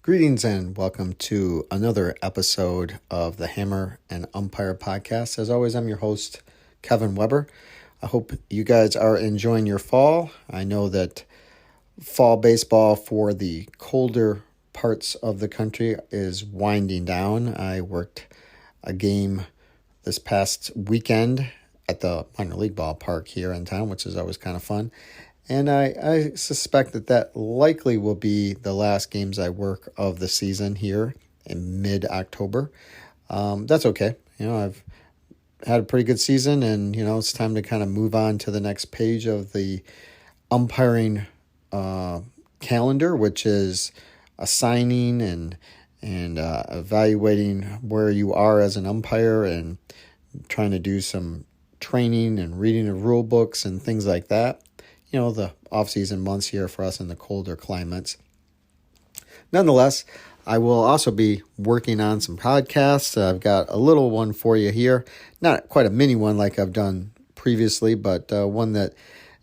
Greetings and welcome to another episode of the Hammer and Umpire Podcast. As always, I'm your host, Kevin Weber. I hope you guys are enjoying your fall. I know that fall baseball for the colder parts of the country is winding down. I worked a game this past weekend at the minor league ballpark here in town, which is always kind of fun. And I suspect that likely will be the last games I work of the season here in mid-October. That's okay. I've had a pretty good season, and, it's time to kind of move on to the next page of the umpiring calendar, which is assigning and evaluating where you are as an umpire and trying to do some training and reading of rule books and things like that. The off-season months here for us in the colder climates. Nonetheless, I will also be working on some podcasts. I've got a little one for you here. Not quite a mini one like I've done previously, but one that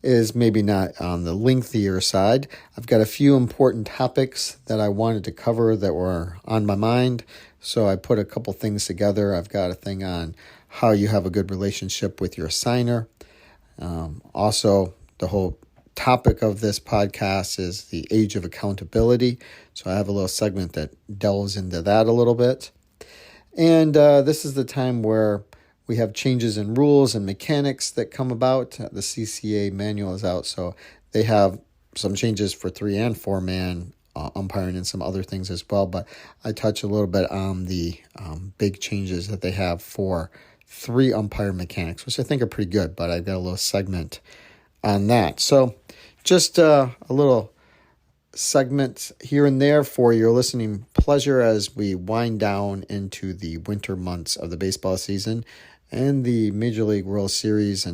is maybe not on the lengthier side. I've got a few important topics that I wanted to cover that were on my mind, so I put a couple things together. I've got a thing on how you have a good relationship with your assigner. Also, the whole topic of this podcast is the age of accountability. So I have a little segment that delves into that a little bit. And this is the time where we have changes in rules and mechanics that come about. The CCA manual is out, so they have some changes for 3 and 4-man umpiring and some other things as well. But I touch a little bit on the big changes that they have for 3 umpire mechanics, which I think are pretty good. But I've got a little segment on that. So just a little segment here and there for your listening pleasure as we wind down into the winter months of the baseball season, and the Major League World Series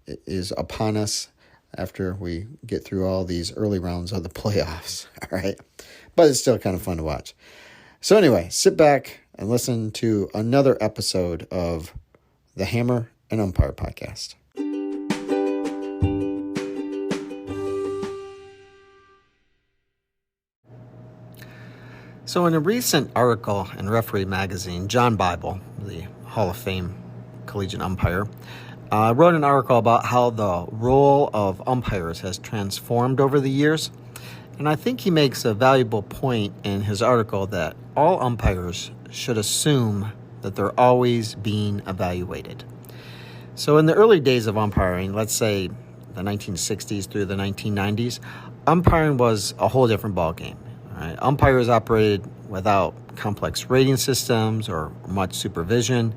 is upon us after we get through all these early rounds of the playoffs. All right. But it's still kind of fun to watch. So anyway, sit back and listen to another episode of the Hammer and Umpire Podcast. So in a recent article in Referee Magazine, John Bible, the Hall of Fame collegiate umpire, wrote an article about how the role of umpires has transformed over the years. And I think he makes a valuable point in his article that all umpires should assume that they're always being evaluated. So in the early days of umpiring, let's say the 1960s through the 1990s, umpiring was a whole different ballgame. Right. Umpires operated without complex rating systems or much supervision.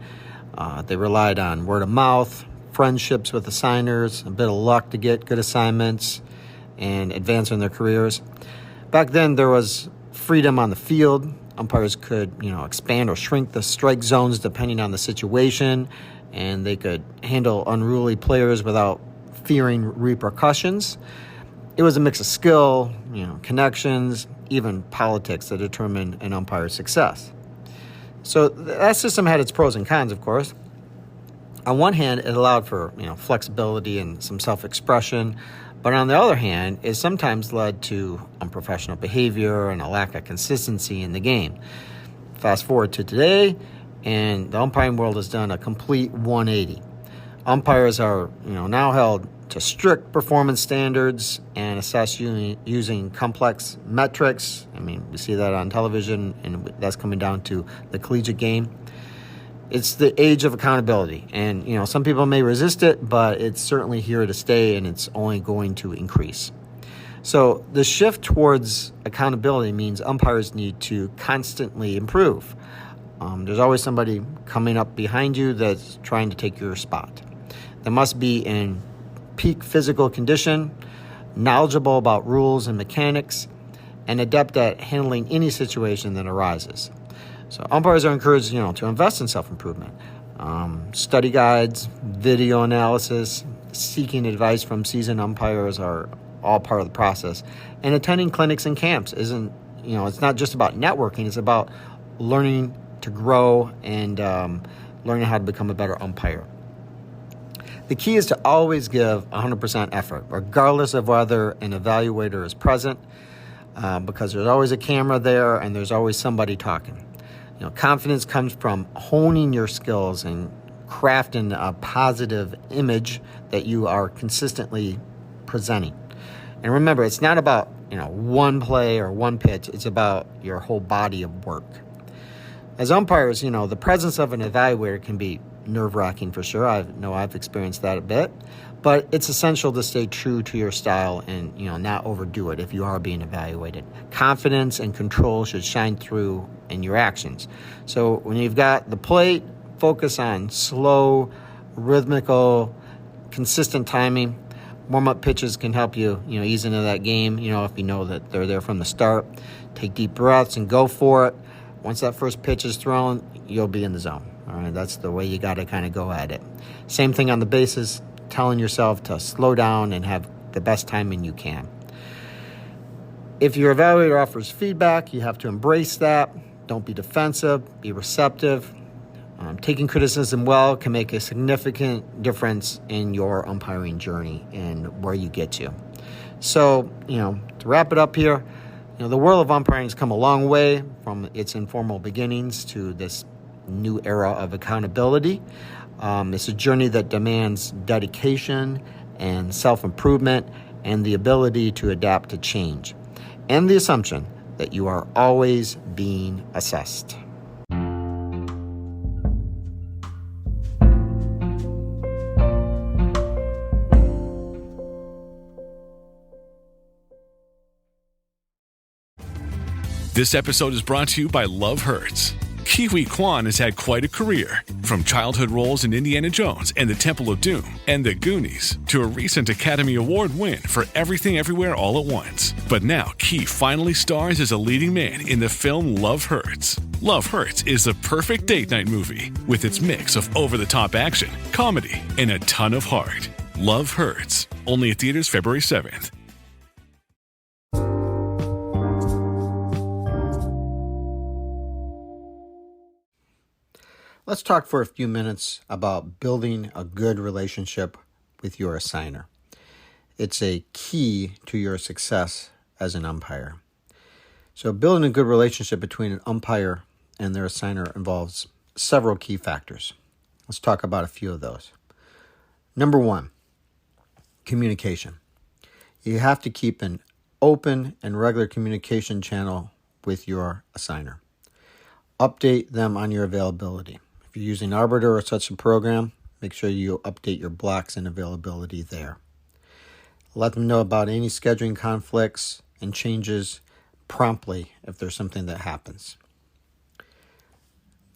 They relied on word of mouth, friendships with assigners, a bit of luck to get good assignments, and advance in their careers. Back then, there was freedom on the field. Umpires could, expand or shrink the strike zones depending on the situation, and they could handle unruly players without fearing repercussions. It was a mix of skill, connections, even politics that determine an umpire's success. So that system had its pros and cons, of course. On one hand, it allowed for flexibility and some self-expression, but on the other hand, it sometimes led to unprofessional behavior and a lack of consistency in the game. Fast forward to today, and the umpiring world has done a complete 180. Umpires are now held to strict performance standards and assessed using complex metrics. We see that on television, and that's coming down to the collegiate game. It's the age of accountability, and some people may resist it, but it's certainly here to stay, and it's only going to increase. So the shift towards accountability means umpires need to constantly improve. There's always somebody coming up behind you that's trying to take your spot. They must be in peak physical condition, knowledgeable about rules and mechanics, and adept at handling any situation that arises. So umpires are encouraged, to invest in self-improvement. Study guides, video analysis, seeking advice from seasoned umpires are all part of the process. And attending clinics and camps isn't, it's not just about networking. It's about learning to grow and learning how to become a better umpire. The key is to always give 100% effort, regardless of whether an evaluator is present. because there's always a camera there and there's always somebody talking. Confidence comes from honing your skills and crafting a positive image that you are consistently presenting. And remember, it's not about one play or one pitch. It's about your whole body of work. As umpires, the presence of an evaluator can be nerve-wracking for sure. I've experienced that a bit. But it's essential to stay true to your style and not overdo it if you are being evaluated. Confidence and control should shine through in your actions. So when you've got the plate, focus on slow, rhythmical, consistent timing. Warm-up pitches can help you, ease into that game, if you know that they're there from the start. Take deep breaths and go for it. Once that first pitch is thrown, you'll be in the zone. All right, that's the way you got to kind of go at it. Same thing on the bases, telling yourself to slow down and have the best timing you can. If your evaluator offers feedback, you have to embrace that. Don't be defensive, be receptive. Taking criticism well can make a significant difference in your umpiring journey and where you get to. So, to wrap it up here, the world of umpiring has come a long way from its informal beginnings to this new era of accountability. It's a journey that demands dedication and self-improvement and the ability to adapt to change, and the assumption that you are always being assessed. This episode is brought to you by Love Hurts. Kiwi Kwan has had quite a career, from childhood roles in Indiana Jones and the Temple of Doom and The Goonies to a recent Academy Award win for Everything Everywhere All at Once. But now Ki finally stars as a leading man in the film Love Hurts. Love Hurts is the perfect date night movie with its mix of over-the-top action, comedy, and a ton of heart. Love Hurts, only at theaters February 7th. Let's talk for a few minutes about building a good relationship with your assigner. It's a key to your success as an umpire. So building a good relationship between an umpire and their assigner involves several key factors. Let's talk about a few of those. Number one, communication. You have to keep an open and regular communication channel with your assigner. Update them on your availability. If you're using Arbiter or such a program, make sure you update your blocks and availability there. Let them know about any scheduling conflicts and changes promptly if there's something that happens.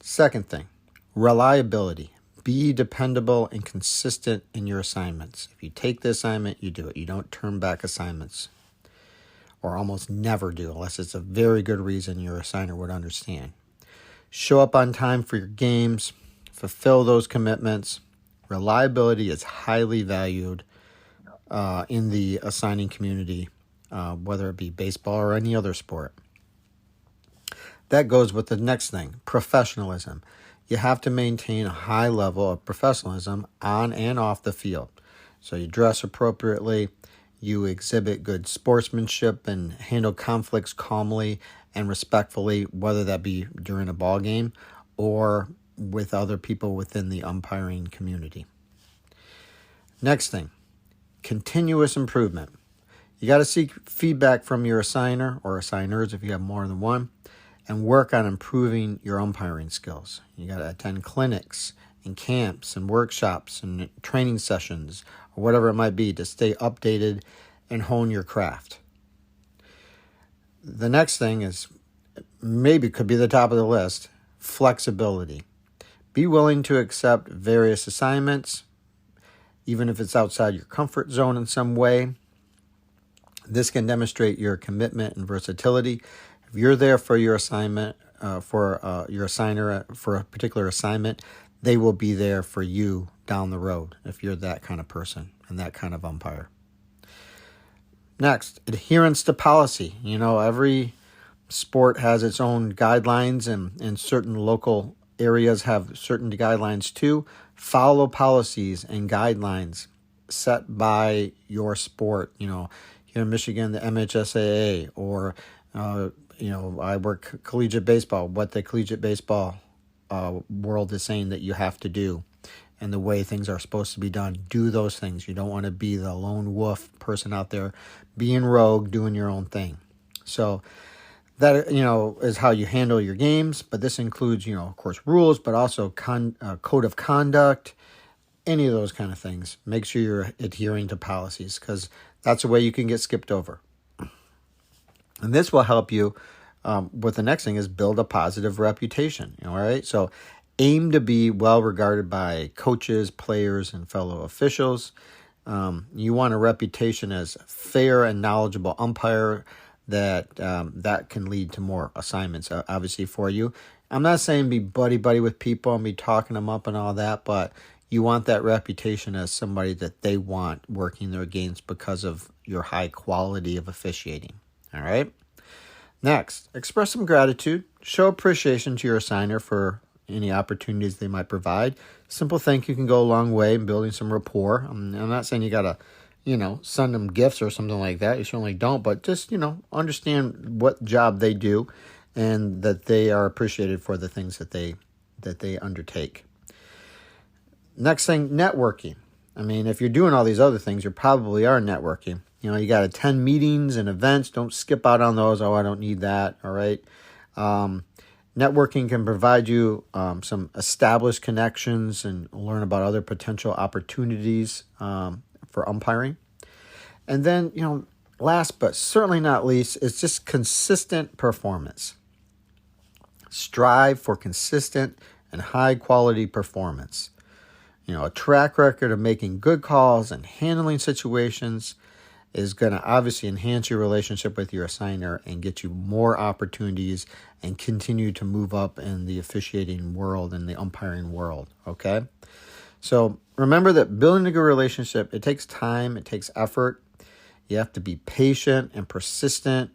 Second thing, reliability. Be dependable and consistent in your assignments. If you take the assignment, you do it. You don't turn back assignments, or almost never do, unless it's a very good reason your assigner would understand. Show up on time for your games. Fulfill those commitments. Reliability is highly valued in the assigning community, whether it be baseball or any other sport. That goes with the next thing, professionalism. You have to maintain a high level of professionalism on and off the field. So you dress appropriately, you exhibit good sportsmanship and handle conflicts calmly and respectfully, whether that be during a ball game or with other people within the umpiring community. Next thing, continuous improvement. You got to seek feedback from your assigner or assigners if you have more than one, and work on improving your umpiring skills. You got to attend clinics and camps and workshops and training sessions or whatever it might be to stay updated and hone your craft. The next thing is, maybe could be the top of the list, flexibility. Be willing to accept various assignments, even if it's outside your comfort zone in some way. This can demonstrate your commitment and versatility. If you're there for your assignment, for your assigner for a particular assignment, they will be there for you down the road if you're that kind of person and that kind of umpire. Next, adherence to policy. Every sport has its own guidelines, and certain local areas have certain guidelines too. Follow policies and guidelines set by your sport. You here in Michigan, the MHSAA, or, I work collegiate baseball, what the collegiate baseball world is saying that you have to do and the way things are supposed to be done. Do those things. You don't want to be the lone wolf person out there being rogue, doing your own thing. So that, is how you handle your games. But this includes, of course, rules, but also code of conduct, any of those kind of things. Make sure you're adhering to policies, because that's a way you can get skipped over. And this will help you with the next thing is build a positive reputation. All right. So aim to be well regarded by coaches, players, and fellow officials. You want a reputation as fair and knowledgeable umpire that can lead to more assignments, obviously, for you. I'm not saying be buddy-buddy with people and be talking them up and all that, but you want that reputation as somebody that they want working their games because of your high quality of officiating. All right? Next, express some gratitude. Show appreciation to your assigner for any opportunities they might provide. Simple thank you can go a long way in building some rapport. I'm not saying you got to, send them gifts or something like that. You certainly don't, but just, understand what job they do and that they are appreciated for the things that they undertake. Next thing, networking. If you're doing all these other things, you probably are networking. You got to attend meetings and events. Don't skip out on those. Oh, I don't need that. All right. Networking can provide you some established connections and learn about other potential opportunities for umpiring. And then, last but certainly not least, is just consistent performance. Strive for consistent and high quality performance. A track record of making good calls and handling situations is going to obviously enhance your relationship with your assigner and get you more opportunities and continue to move up in the officiating world and the umpiring world, okay? So remember that building a good relationship, it takes time, it takes effort. You have to be patient and persistent,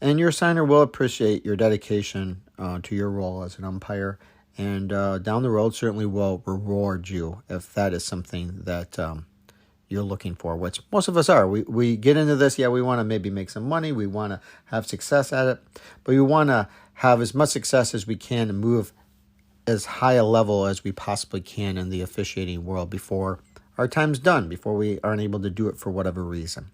and your assigner will appreciate your dedication to your role as an umpire, and down the road certainly will reward you if that is something that you're looking for, which most of us are. We get into this, we want to maybe make some money, we want to have success at it, but we want to have as much success as we can and move as high a level as we possibly can in the officiating world before our time's done, before we aren't able to do it for whatever reason.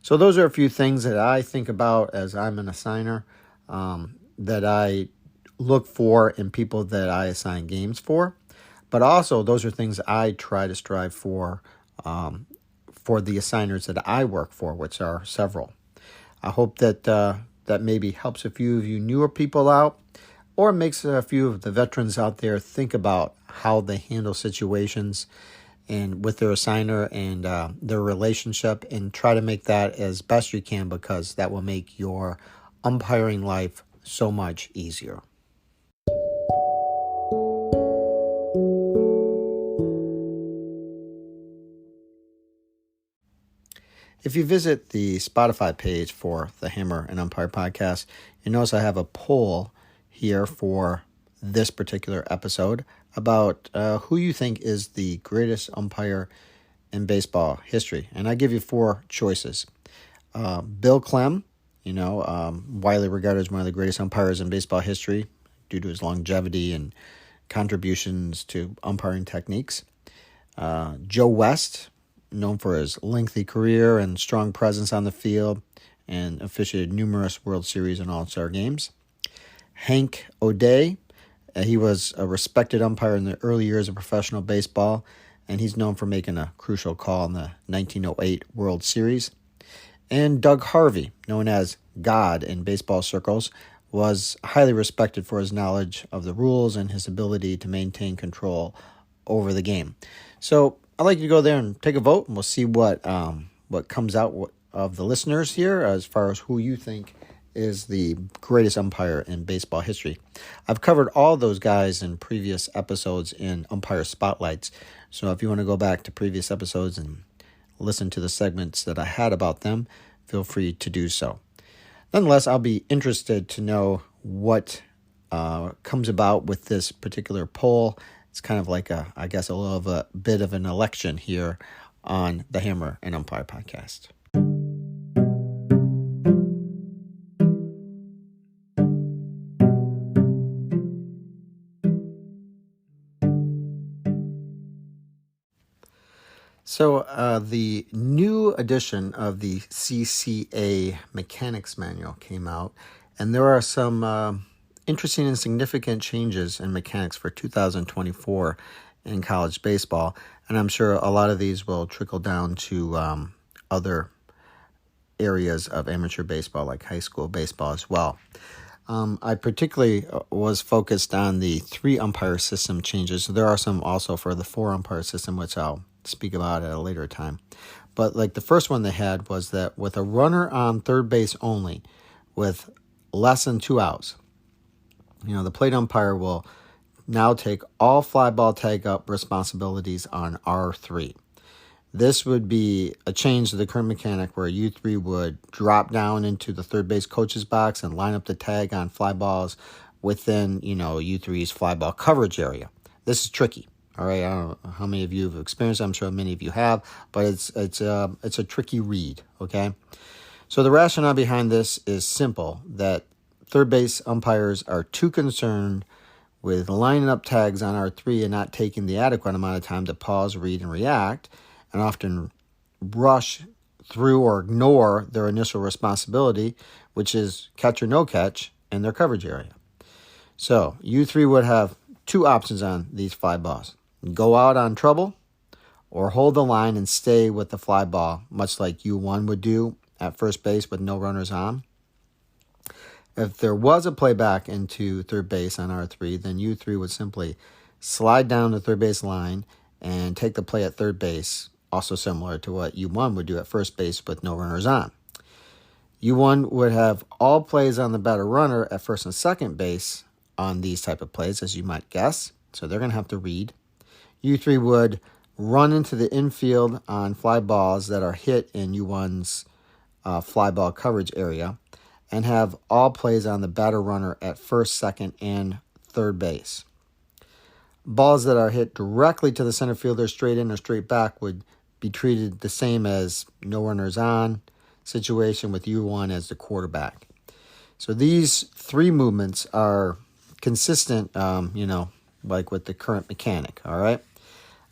So those are a few things that I think about as I'm an assigner, that I look for in people that I assign games for, but also those are things I try to strive for the assigners that I work for, which are several. I hope that that maybe helps a few of you newer people out, or makes a few of the veterans out there think about how they handle situations and with their assigner and their relationship, and try to make that as best you can, because that will make your umpiring life so much easier. If you visit the Spotify page for the Hammer and Umpire podcast, you notice I have a poll here for this particular episode about who you think is the greatest umpire in baseball history. And I give you 4 choices. Bill Clem, widely regarded as one of the greatest umpires in baseball history due to his longevity and contributions to umpiring techniques. Joe West, known for his lengthy career and strong presence on the field, and officiated numerous World Series and All-Star games. Hank O'Day, he was a respected umpire in the early years of professional baseball, and he's known for making a crucial call in the 1908 World Series. And Doug Harvey, known as God in baseball circles, was highly respected for his knowledge of the rules and his ability to maintain control over the game. So I'd like you to go there and take a vote, and we'll see what comes out of the listeners here as far as who you think is the greatest umpire in baseball history. I've covered all those guys in previous episodes in Umpire Spotlights, so if you want to go back to previous episodes and listen to the segments that I had about them, feel free to do so. Nonetheless, I'll be interested to know what comes about with this particular poll. It's kind of like a little bit of an election here on the Hammer and Umpire podcast. So the new edition of the CCA Mechanics Manual came out, and there are some interesting and significant changes in mechanics for 2024 in college baseball, and I'm sure a lot of these will trickle down to other areas of amateur baseball, like high school baseball as well. I particularly was focused on the 3-umpire system changes. There are some also for the 4-umpire system, which I'll speak about at a later time. But like the first one they had was that with a runner on third base only, with less than 2 outs, the plate umpire will now take all fly ball tag up responsibilities on R3. This would be a change to the current mechanic where U3 would drop down into the third base coach's box and line up the tag on fly balls within, U3's fly ball coverage area. This is tricky. All right, I don't know how many of you have experienced it. I'm sure many of you have, but it's a tricky read, okay? So the rationale behind this is simple, that third base umpires are too concerned with lining up tags on R3 and not taking the adequate amount of time to pause, read, and react, and often rush through or ignore their initial responsibility, which is catch or no catch in their coverage area. So U3 would have 2 options on these fly balls. Go out on trouble or hold the line and stay with the fly ball, much like U1 would do at first base with no runners on. If there was a play back into third base on R3, then U3 would simply slide down the third base line and take the play at third base, also similar to what U1 would do at first base with no runners on. U1 would have all plays on the batter runner at first and second base on these type of plays, as you might guess. So they're going to have to read. U3 would run into the infield on fly balls that are hit in U1's fly ball coverage area and have all plays on the batter runner at first, second, and third base. Balls that are hit directly to the center fielder straight in or straight back would be treated the same as no runners on situation with U1 as the quarterback. So these 3 movements are consistent, like with the current mechanic, all right?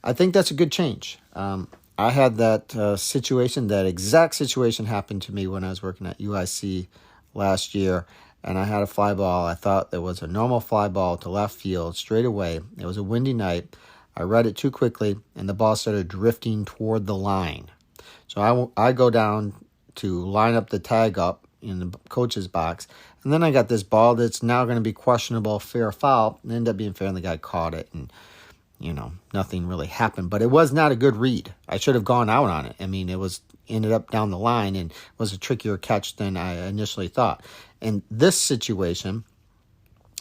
I think that's a good change. I had that exact situation happened to me when I was working at UIC last year, and I had a fly ball. I thought there was a normal fly ball to left field straight away. It was a windy night. I read it too quickly, and the ball started drifting toward the line. So I go down to line up the tag up in the coach's box, and then I got this ball that's now going to be questionable, fair, foul, and ended up being fair, and the guy caught it, and nothing really happened. But it was not a good read. I should have gone out on it. I mean, it ended up down the line and was a trickier catch than I initially thought. In this situation,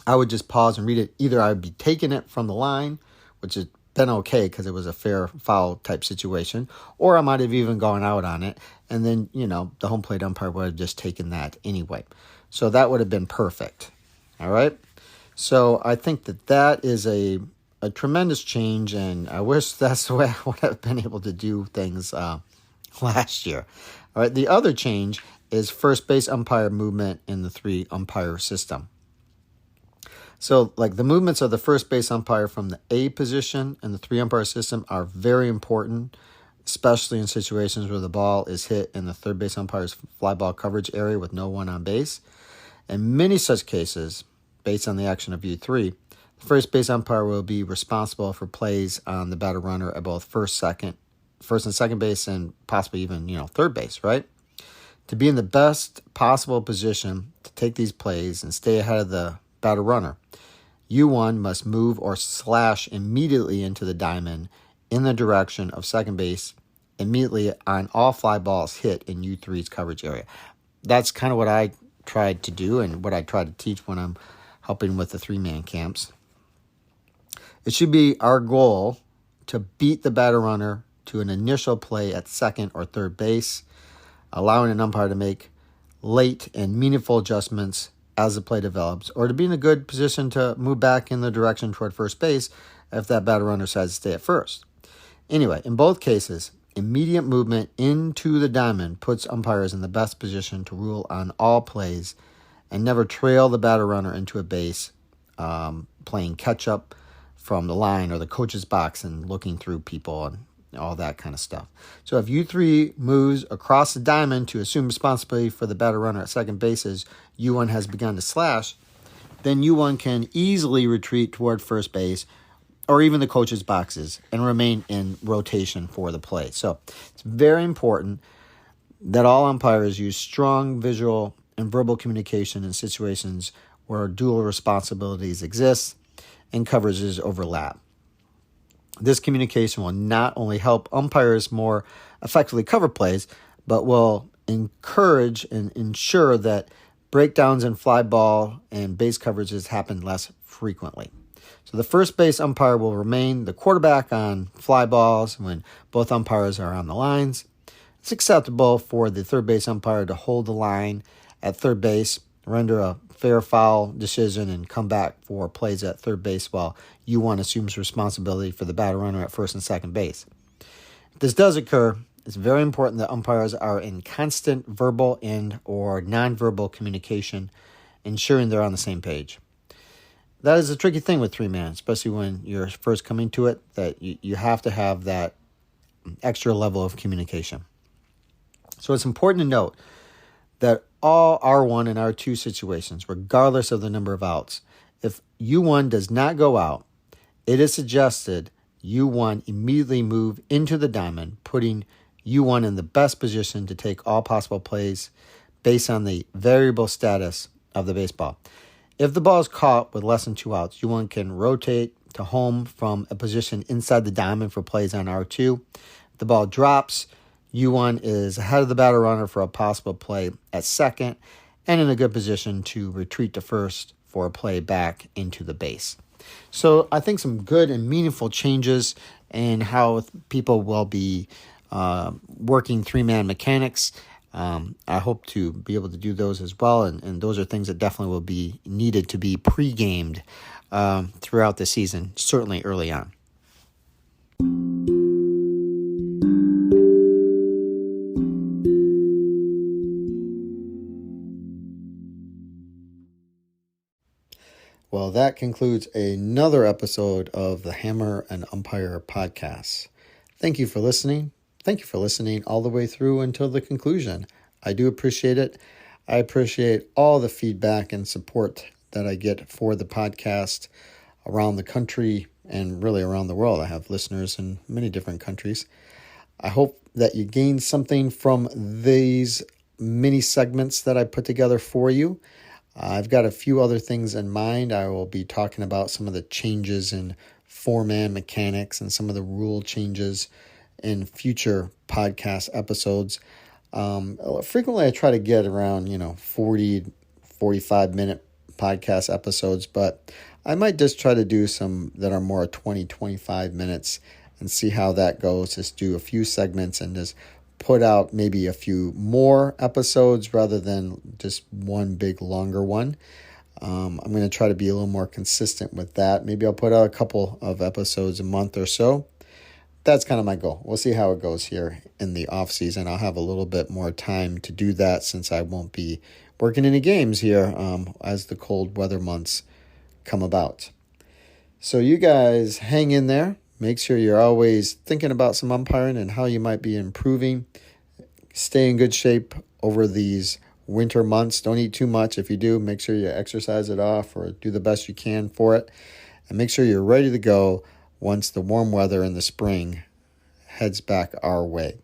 I would just pause and read it. Either I would be taking it from the line, which has been okay because it was a fair foul type situation, or I might have even gone out on it, and then, the home plate umpire would have just taken that anyway. So that would have been perfect. All right? So I think that is a tremendous change, and I wish that's the way I would have been able to do things last year. All right, the other change is first base umpire movement in the 3-umpire system. So, like, the movements of the first base umpire from the A position in the 3-umpire system are very important, especially in situations where the ball is hit in the third base umpire's fly ball coverage area with no one on base. In many such cases, based on the action of U3, the first base umpire will be responsible for plays on the batter runner at both first and second base, and possibly even, third base, right? To be in the best possible position to take these plays and stay ahead of the batter runner, U1 must move or slash immediately into the diamond in the direction of second base immediately on all fly balls hit in U3's coverage area. That's kind of what I tried to do and what I try to teach when I'm helping with the 3-man camps. It should be our goal to beat the batter runner to an initial play at second or third base, allowing an umpire to make late and meaningful adjustments as the play develops, or to be in a good position to move back in the direction toward first base if that batter runner decides to stay at first. Anyway, in both cases, immediate movement into the diamond puts umpires in the best position to rule on all plays and never trail the batter runner into a base, playing catch-up from the line or the coach's box and looking through people and all that kind of stuff. So if U3 moves across the diamond to assume responsibility for the batter runner at second base as U1 has begun to slash, then U1 can easily retreat toward first base or even the coach's boxes and remain in rotation for the play. So it's very important that all umpires use strong visual and verbal communication in situations where dual responsibilities exist and coverages overlap. This communication will not only help umpires more effectively cover plays, but will encourage and ensure that breakdowns in fly ball and base coverages happen less frequently. So the first base umpire will remain the quarterback on fly balls when both umpires are on the lines. It's acceptable for the third base umpire to hold the line at third base, render a fair foul decision, and come back for plays at third base while U1 assumes responsibility for the batter runner at first and second base. If this does occur, it's very important that umpires are in constant verbal and or nonverbal communication, ensuring they're on the same page. That is a tricky thing with three-man, especially when you're first coming to it, that you have to have that extra level of communication. So it's important to note that all R1 and R2 situations, regardless of the number of outs, if U1 does not go out, it is suggested U1 immediately move into the diamond, putting U1 in the best position to take all possible plays based on the variable status of the baseball. If the ball is caught with less than 2 outs, U1 can rotate to home from a position inside the diamond for plays on R2. If the ball drops, U1 is ahead of the batter runner for a possible play at second and in a good position to retreat to first for a play back into the base. So I think some good and meaningful changes in how people will be working three-man mechanics. I hope to be able to do those as well, and those are things that definitely will be needed to be pre-gamed throughout the season, certainly early on. Well, that concludes another episode of the Hammer and Umpire podcast. Thank you for listening. Thank you for listening all the way through until the conclusion. I do appreciate it. I appreciate all the feedback and support that I get for the podcast around the country and really around the world. I have listeners in many different countries. I hope that you gained something from these mini segments that I put together for you. I've got a few other things in mind. I will be talking about some of the changes in four-man mechanics and some of the rule changes in future podcast episodes. Frequently, I try to get around 40, 45-minute podcast episodes, but I might just try to do some that are more 20, 25 minutes and see how that goes. Just do a few segments and just put out maybe a few more episodes rather than just one big longer one. I'm going to try to be a little more consistent with that. Maybe I'll put out a couple of episodes a month or so. That's kind of my goal. We'll see how it goes here in the off season. I'll have a little bit more time to do that since I won't be working any games here as the cold weather months come about. So you guys hang in there. Make sure you're always thinking about some umpiring and how you might be improving. Stay in good shape over these winter months. Don't eat too much. If you do, make sure you exercise it off or do the best you can for it. And make sure you're ready to go once the warm weather in the spring heads back our way.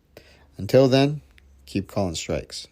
Until then, keep calling strikes.